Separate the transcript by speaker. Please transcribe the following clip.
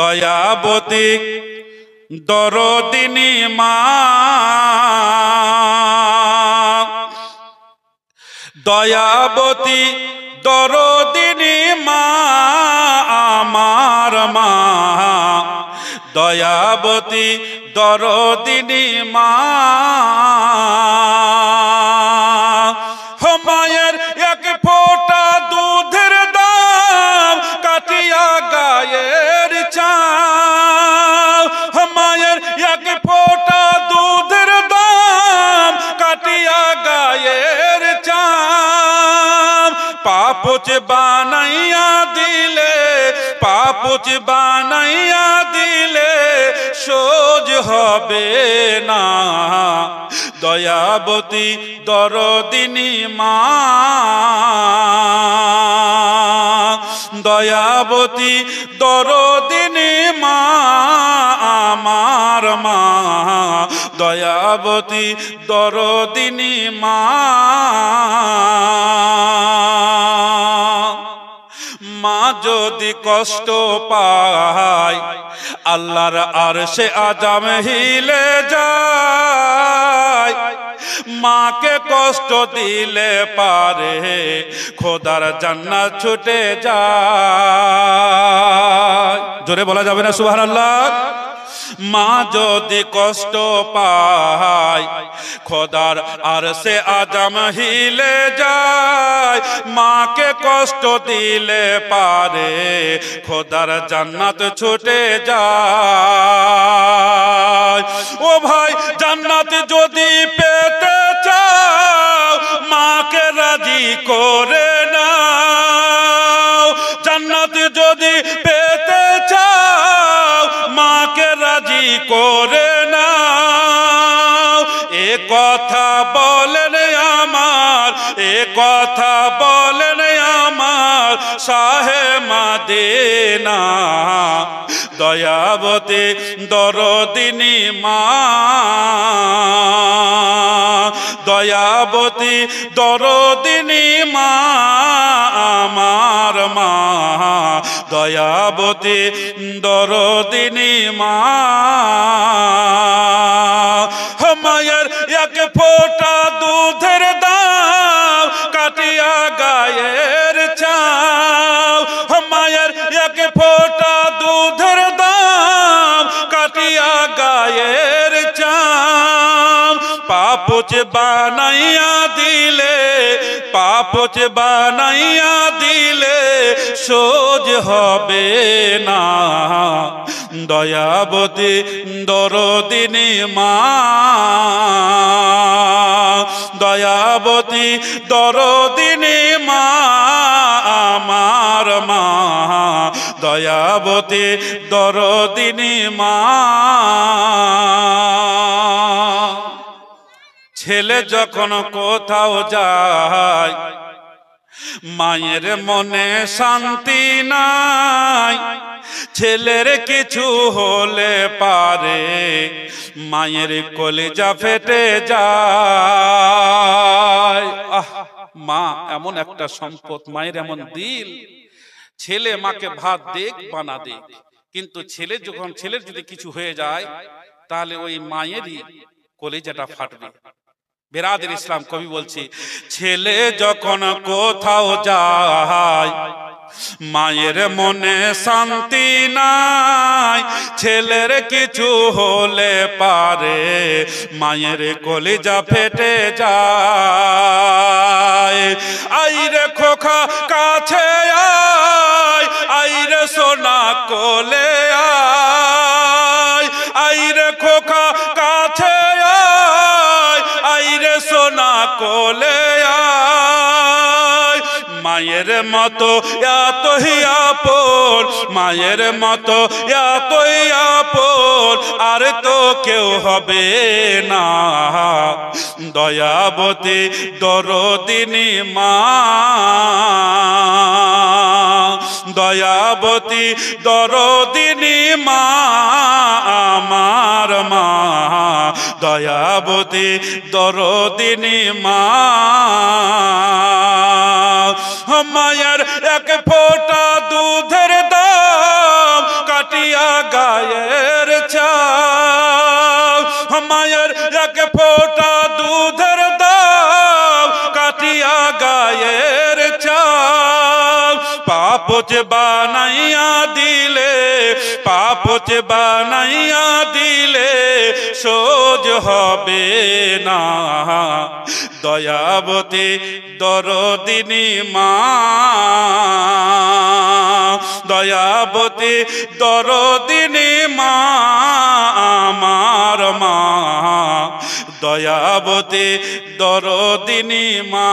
Speaker 1: দয়াবতী দরদিনী মা, দয়াবতী দরদিনী মা আমার মা, দয়াবতী দরদিনী মা। মায়ের এক ফোঁটা দুধের দাম কাটিয়া গায়ের চাও, মায়ের এক ফোঁটা দুধের দাম কাটিয়া গায়ের চাও। পাপোচ বানাইয়া দিলে, পাপোচ বানাইয়া দিলে সোজ হবে না, দয়াবতী দরদিনী মা, দয়াবতী দরদিনী মা আমার মা, দয়াবতী দরদিনী মা। মা যদি কষ্ট পায় আল্লাহর আরশে আজম হিলে যায়, মাকে কষ্ট দিলে পারে খোদার জান্নাত ছুটে যায়। জোরে বলা যাবে না সুবহানাল্লাহ? মা যদি কষ্ট পায় খোদার আরশে আজম হিলে যায়, মাকে কষ্ট দিলে পারে খোদার জান্নাত ছুটে যায়। ও ভাই, জান্নাত যদি পেতে চাও মাকে রাজি করে নাও, জান্নাত যদি পেতে চাও মাকে রাজি করে নাও। এ কথা বলেন আমার, এ কথা বলেন আমার শাহে মদিনা, দয়াবতী দরদিনী মা, দয়াবতী দরদিনী মা আমার মা, দয়াবতী দরদিনী মা। মায়ের এক ফোঁটা দুধের দাম কাটিয়া গায়ের চাও, মায়ের এক ফোঁটা দুধের দাম কাটিয়া গায়ের চাও। পাপোচ বানাইয়া দিলে, পাপোচ বানাইয়া দিলে সোজ হবে না, দয়াবতী দরদিনী মা, দয়াবতী দরদিনী মা আমার মা, দয়াবতী দরদিনী মা। ছেলে যখন কোথাও যায় মায়ের মনে শান্তি নাই, ছেলের কিছু হলে পারে মায়ের কলিজা ফেটে যায়। মা এমন একটা সম্পদ, মায়ের এমন দিল। ছেলে মাকে ভাত দেখ বানা দেখ, কিন্তু ছেলে যখন, ছেলের যদি কিছু হয়ে যায় তাহলে ওই মায়েরই কলিজাটা ফাটবে। বেরাদের ইসলাম কবি বলছি, ছেলে যখন কোথাও যায় মায়ের মনে শান্তি নাই, ছেলের কিছু হলে পারে মায়ের কলিজা ফেটে যায়। আইরে খোকা কাছে আয়, আইরে সোনা কোলে আয়, আইরে খোকা কাছে আয়, আইরে সোনা কোলে আয়। মায়ের মতো এতই আপন, মায়ের মতো এতই আপন আর তো কেউ হবে না, দয়াবতী দরদিনী মা, দয়াবতী দরদিনী মা আমার মা, দয়াবতী দরদিনী মা। মায়ের এক ফোঁটা দুধের দাম কাটিয়া কাটিয়া গায়ের চাও, মায়ের এক ফোঁটা দুধের দাও কাটিয়া গায়ের চাও। পাপ যে বানাইয়া দিলে, পাপ যে বানাইয়া দিলে সোজ হবে না। দয়াবতী দরদিনী মা, দয়াবতী দরদিনী মা আমার মা, দয়াবতী দরদিনী মা।